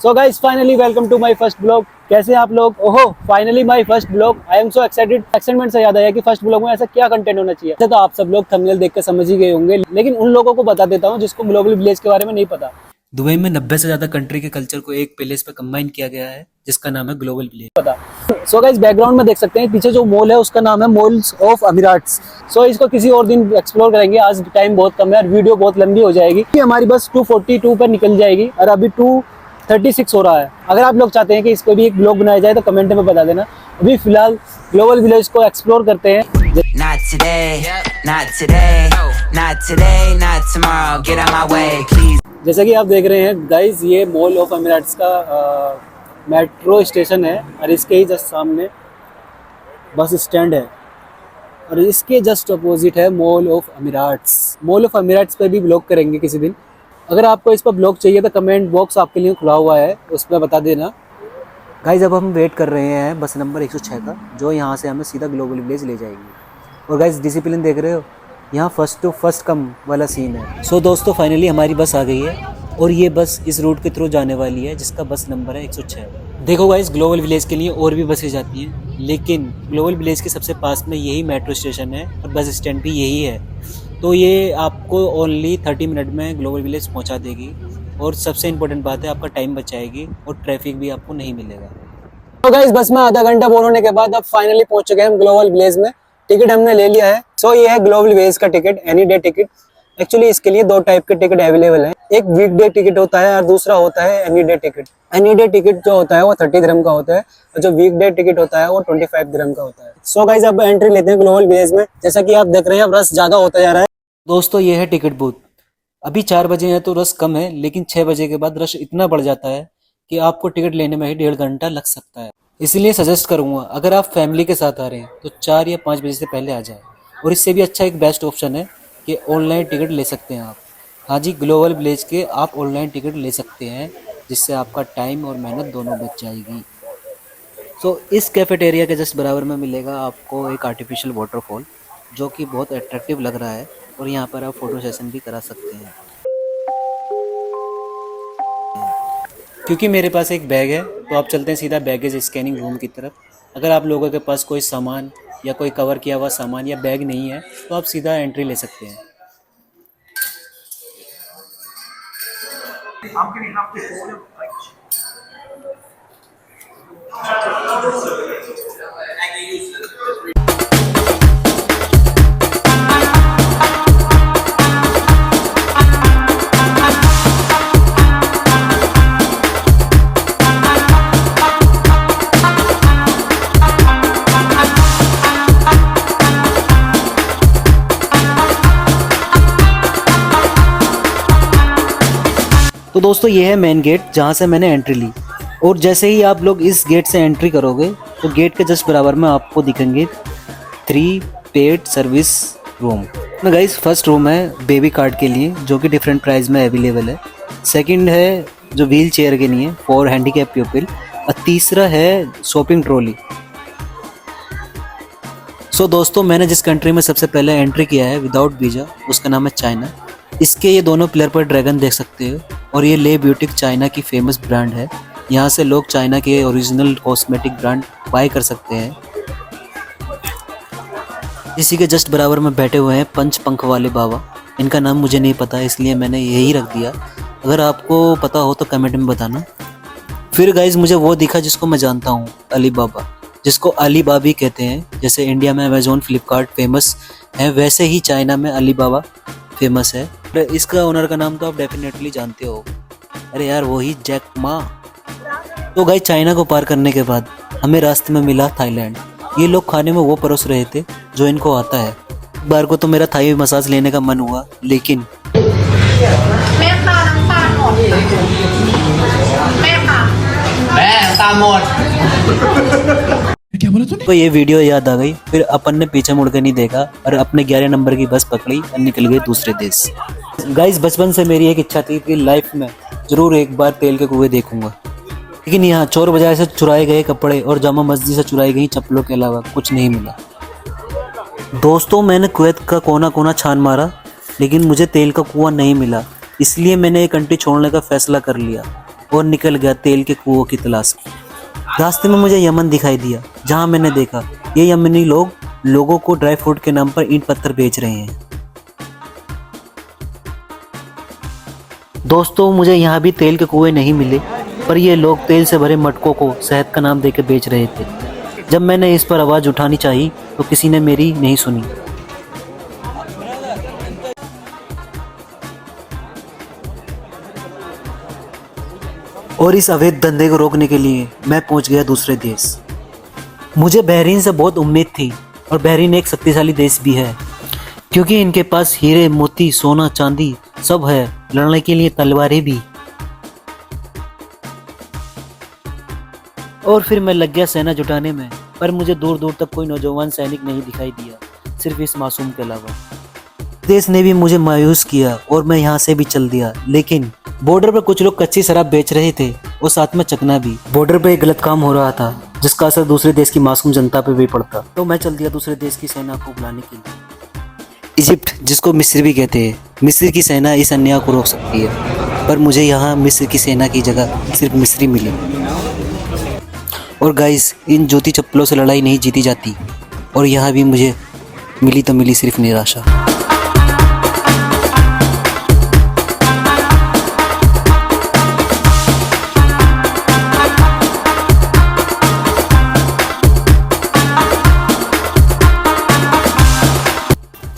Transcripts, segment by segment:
So guys finally welcome to my first blog. कैसे हैं आप लोग? ओहो finally my first blog. I am so excited. Excitement से याद आया कि फर्स्ट ब्लॉग में ऐसा क्या कंटेंट होना चाहिए। तो आप सब लोग थंबनेल देख कर समझ ही गए होंगे, लेकिन उन लोगों को बता देता हूँ जिसको ग्लोबल विलेज के बारे में नहीं पता। दुबई में 90 से ज्यादा कंट्री के कल्चर को एक प्लेस पे कंबाइन किया गया है, जिसका नाम है ग्लोबल विलेज। पता। सो गाइस बैकग्राउंड में देख सकते हैं पीछे जो मॉल है उसका नाम है मॉल्स ऑफ अमीराट्स। सो इसको किसी और दिन एक्सप्लोर करेंगे, आज टाइम बहुत कम है और वीडियो बहुत लंबी हो जाएगी। हमारी बस 2:42 पर निकल जाएगी और अभी 2:36 हो रहा है। अगर आप लोग चाहते हैं कि इसको भी एक ब्लॉग बनाया जाए तो कमेंट में बता देना। अभी फिलहाल ग्लोबल विलेज को एक्सप्लोर करते हैं। Not today, not today, not today, not tomorrow. Get out my way, please. जैसा कि आप देख रहे हैं गाइज, ये मॉल ऑफ अमीराट्स का मेट्रो स्टेशन है और इसके ही जस्ट सामने बस स्टैंड है और इसके जस्ट अपोजिट है मॉल ऑफ अमीराट्स। मॉल ऑफ अमीराट्स पे भी ब्लॉग करेंगे किसी दिन। अगर आपको इस पर ब्लॉग चाहिए तो कमेंट बॉक्स आपके लिए खुला हुआ है, उसमें बता देना। गाइज अब हम वेट कर रहे हैं बस नंबर 106 का, जो यहाँ से हमें सीधा ग्लोबल विलेज ले जाएगी। और गाइज डिसिप्लिन देख रहे हो, यहाँ फर्स्ट टू फर्स्ट कम वाला सीन है। सो दोस्तों फाइनली हमारी बस आ गई है और ये बस इस रूट के थ्रू जाने वाली है, जिसका बस नंबर है 106। देखो गाइज ग्लोबल विलेज के लिए और भी बसें जाती हैं, लेकिन ग्लोबल विलेज के सबसे पास में यही मेट्रो स्टेशन है और बस स्टैंड भी यही है। तो ये आपको ओनली 30 मिनट में ग्लोबल विलेज पहुँचा देगी और सबसे इम्पोर्टेंट बात है आपका टाइम बचाएगी और ट्रैफिक भी आपको नहीं मिलेगा। तो गाइस बस में आधा घंटा बोल होने के बाद अब फाइनली पहुंच चुके हैं हम ग्लोबल विलेज में। टिकट हमने ले लिया है। सो ये है ग्लोबल विलेज का ticket, any day ticket. Actually इसके लिए दो टाइप के टिकट अवेलेबल हैं, एक वीकडे टिकट होता है और दूसरा होता है any day ticket. Any day ticket जो होता है वो 30 दिरहम का होता है और जो वीकडे टिकट होता है वो 25 दिरहम का होता है। सो गाइस अब एंट्री लेते हैं ग्लोबल विलेज में। जैसा कि आप देख रहे हैं अब रश ज्यादा होता जा रहा है। दोस्तों ये है टिकट बूथ। अभी 4 बजे है तो रश कम है, लेकिन 6 बजे के बाद रश इतना बढ़ जाता है कि आपको टिकट लेने में ही 1.5 घंटा लग सकता है। इसलिए सजेस्ट करूंगा अगर आप फैमिली के साथ आ रहे हैं तो 4 या 5 बजे से पहले आ जाए। और इससे भी अच्छा एक बेस्ट ऑप्शन है कि ऑनलाइन टिकट ले सकते हैं आप। हाँ जी, ग्लोबल विलेज के आप ऑनलाइन टिकट ले सकते हैं, जिससे आपका टाइम और मेहनत दोनों बच जाएगी। सो इस कैफेटेरिया के जस्ट बराबर में मिलेगा आपको एक आर्टिफिशियल वाटरफॉल, जो कि बहुत अट्रैक्टिव लग रहा है और यहाँ पर आप फोटो सेशन भी करा सकते हैं। क्योंकि मेरे पास एक बैग है तो आप चलते हैं सीधा बैगेज स्कैनिंग रूम की तरफ। अगर आप लोगों के पास कोई सामान या कोई कवर किया हुआ सामान या बैग नहीं है तो आप सीधा एंट्री ले सकते हैं। तो दोस्तों ये है मेन गेट जहाँ से मैंने एंट्री ली। और जैसे ही आप लोग इस गेट से एंट्री करोगे तो गेट के जस्ट बराबर में आपको दिखेंगे 3 पेड सर्विस रूम। में गाइस फर्स्ट रूम है बेबी कार्ड के लिए, जो कि डिफरेंट प्राइस में अवेलेबल है। सेकंड है जो व्हील चेयर के लिए फॉर हैंडीकैप पीपल। और तीसरा है शॉपिंग ट्रॉली। सो दोस्तों मैंने जिस कंट्री में सबसे पहले एंट्री किया है विदाउट वीज़ा, उसका नाम है चाइना। इसके ये दोनों पिलर पर ड्रैगन देख सकते हो और ये ले ब्यूटिक चाइना की फेमस ब्रांड है। यहाँ से लोग चाइना के ओरिजिनल कॉस्मेटिक ब्रांड बाय कर सकते हैं। इसी के जस्ट बराबर में बैठे हुए हैं पंच पंख वाले बाबा। इनका नाम मुझे नहीं पता, इसलिए मैंने यही रख दिया। अगर आपको पता हो तो कमेंट में बताना। फिर गाइज मुझे वो दिखा जिसको मैं जानता हूँ, अली बाबा, जिसको अली बाबी कहते हैं। जैसे इंडिया में अमेजोन फ्लिपकार्ट फेमस है, वैसे ही चाइना में अली बाबा फेमस है। इसका ओनर का नाम तो आप डेफिनेटली जानते हो, अरे यार वही जैक मा। तो गाइस चाइना को पार करने के बाद हमें रास्ते में मिला थाईलैंड। ये लोग खाने में वो परोस रहे थे जो इनको आता है। एक बार को तो मेरा थाई मसाज लेने का मन हुआ, लेकिन तो ये वीडियो याद आ गई। फिर अपन ने पीछे मुड़ के नहीं देखा और अपने 11 नंबर की बस पकड़ी और निकल गए दूसरे देश। गाइस बचपन से मेरी एक इच्छा थी कि लाइफ में जरूर एक बार तेल के कुएं देखूंगा, लेकिन यहाँ चोर बाजार से चुराए गए कपड़े और जामा मस्जिद से चुराई गई चप्पलों के अलावा कुछ नहीं मिला। दोस्तों मैंने कुवैत का कोना कोना छान मारा, लेकिन मुझे तेल का कुआं नहीं मिला। इसलिए मैंने ये कंट्री छोड़ने का फैसला कर लिया और निकल गया तेल के कुओं की तलाश में। रास्ते में मुझे यमन दिखाई दिया, जहाँ मैंने देखा ये यमनी लोग लोगों को ड्राई फ्रूट के नाम पर ईंट पत्थर बेच रहे हैं। दोस्तों मुझे यहाँ भी तेल के कुएं नहीं मिले, पर ये लोग तेल से भरे मटकों को शहद का नाम देकर बेच रहे थे। जब मैंने इस पर आवाज़ उठानी चाहिए तो किसी ने मेरी नहीं सुनी। और इस अवैध धंधे को रोकने के लिए मैं पहुंच गया दूसरे देश। मुझे बहरीन से बहुत उम्मीद थी, और बहरीन एक शक्तिशाली देश भी है, क्योंकि इनके पास हीरे मोती सोना चांदी सब है, लड़ने के लिए तलवारें भी। और फिर मैं लग गया सेना जुटाने में, पर मुझे दूर दूर तक कोई नौजवान सैनिक नहीं दिखाई दिया, सिर्फ इस मासूम के अलावा। देश ने भी मुझे मायूस किया और मैं यहाँ से भी चल दिया। लेकिन बॉर्डर पर कुछ लोग कच्ची शराब बेच रहे थे और साथ में चकना भी। बॉर्डर पर एक गलत काम हो रहा था जिसका असर दूसरे देश की मासूम जनता पर भी पड़ता। तो मैं चल दिया दूसरे देश की सेना को बुलाने के लिए। इजिप्ट, जिसको मिस्र भी कहते हैं, मिस्र की सेना इस अन्याय को रोक सकती है, पर मुझे यहाँ मिस्र की सेना की जगह सिर्फ मिस्री मिली। और गाइस, इन जूती चप्पलों से लड़ाई नहीं जीती जाती, और यहाँ भी मुझे मिली तो मिली सिर्फ निराशा।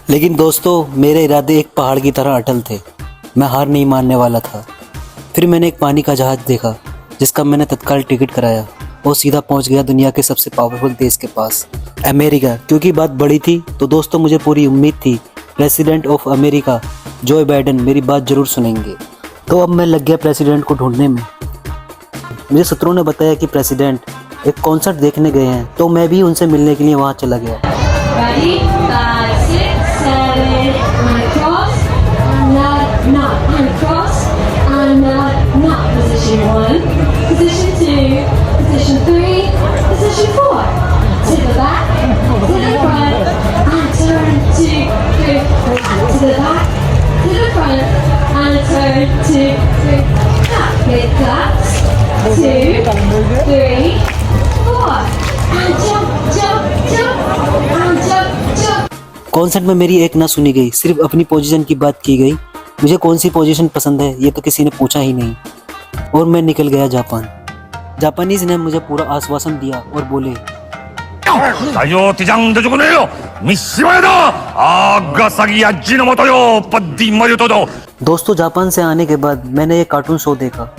लेकिन दोस्तों मेरे इरादे एक पहाड़ की तरह अटल थे, मैं हार नहीं मानने वाला था। फिर मैंने एक पानी का जहाज़ देखा जिसका मैंने तत्काल टिकट कराया और सीधा पहुंच गया दुनिया के सबसे पावरफुल देश के पास, अमेरिका। क्योंकि बात बड़ी थी तो दोस्तों मुझे पूरी उम्मीद थी president of America Joe Biden मेरी बात ज़रूर सुनेंगे। तो अब मैं लग गया प्रेसिडेंट को ढूंढने में। मुझे सूत्रों ने बताया कि प्रेसिडेंट एक कॉन्सर्ट देखने गए हैं, तो मैं भी उनसे मिलने के लिए वहाँ चला गया। Ready? 5, 6, 7, and across, and not, and across, and not. Position 1, position 2, position 3, position 4. To the back, to the front, and turn 2, 3. To the back, to the front, and turn 2, 3. Clap with claps. 2, 3, 4. And jump, jump, jump, and jump, jump. Concert में मेरी एक ना सुनी गई, सिर्फ अपनी position की बात की गई। मुझे कौन सी पोजीशन पसंद है ये तो किसी ने पूछा ही नहीं, और मैं निकल गया जापान। जापानीज ने मुझे पूरा आश्वासन दिया और बोले, दोस्तों जापान से आने के बाद मैंने एक कार्टून शो देखा।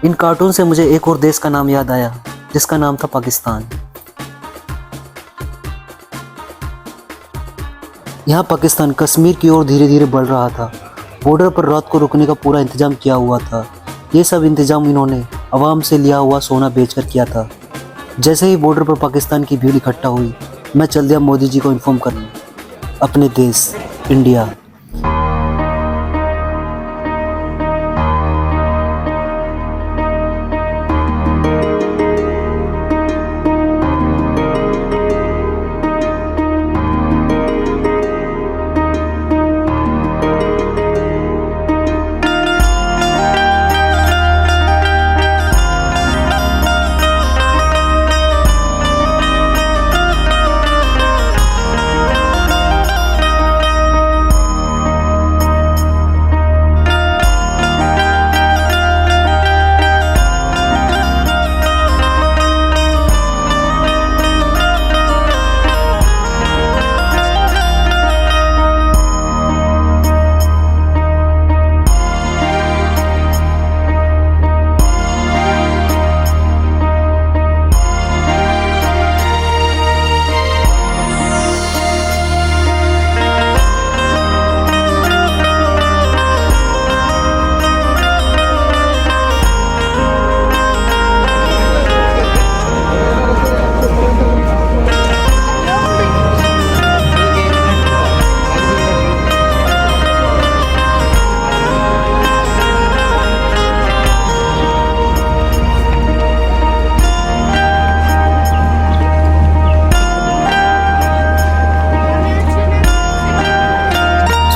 इन कार्टून से मुझे एक और देश का नाम याद आया जिसका नाम था पाकिस्तान। यहाँ पाकिस्तान कश्मीर की ओर धीरे धीरे बढ़ रहा था। बॉर्डर पर रात को रुकने का पूरा इंतजाम किया हुआ था। ये सब इंतजाम इन्होंने आवाम से लिया हुआ सोना बेचकर किया था। जैसे ही बॉर्डर पर पाकिस्तान की भीड़ इकट्ठा हुई, मैं चल दिया मोदी जी को इन्फॉर्म करने, अपने देश इंडिया।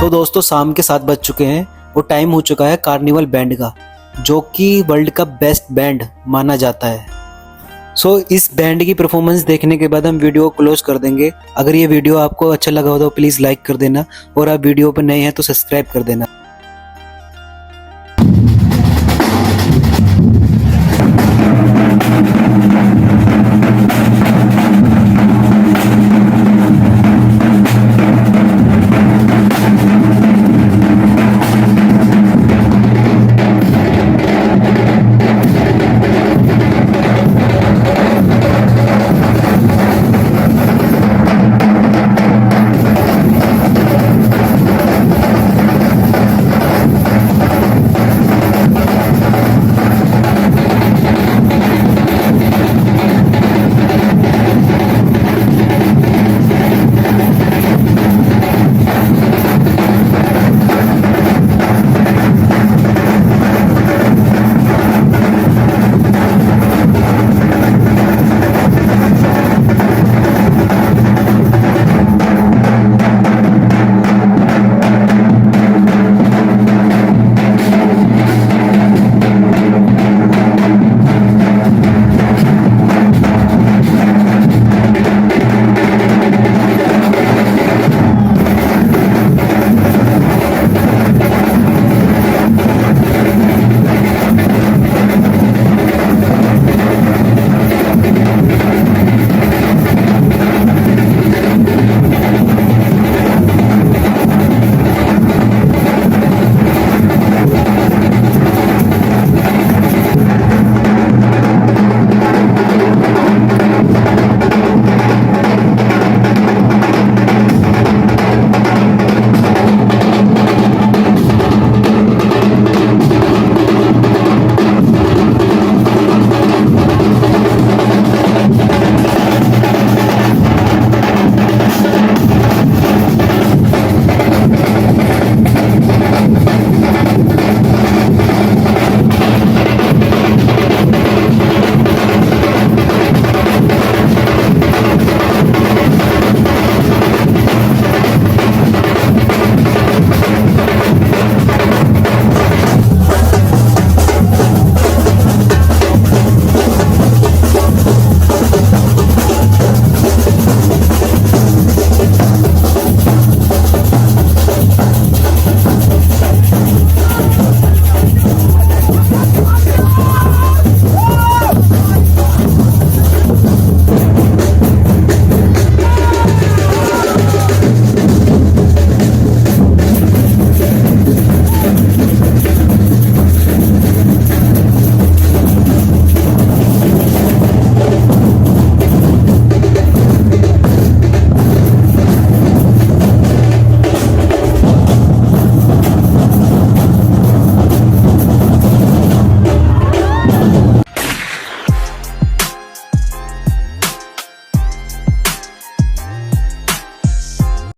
सो दोस्तों शाम के 7 बज चुके हैं और टाइम हो चुका है कार्निवल बैंड का, जो कि वर्ल्ड का बेस्ट बैंड माना जाता है। सो इस बैंड की परफॉर्मेंस देखने के बाद हम वीडियो को क्लोज कर देंगे। अगर ये वीडियो आपको अच्छा लगा हो तो प्लीज़ लाइक कर देना और आप वीडियो पर नए हैं तो सब्सक्राइब कर देना।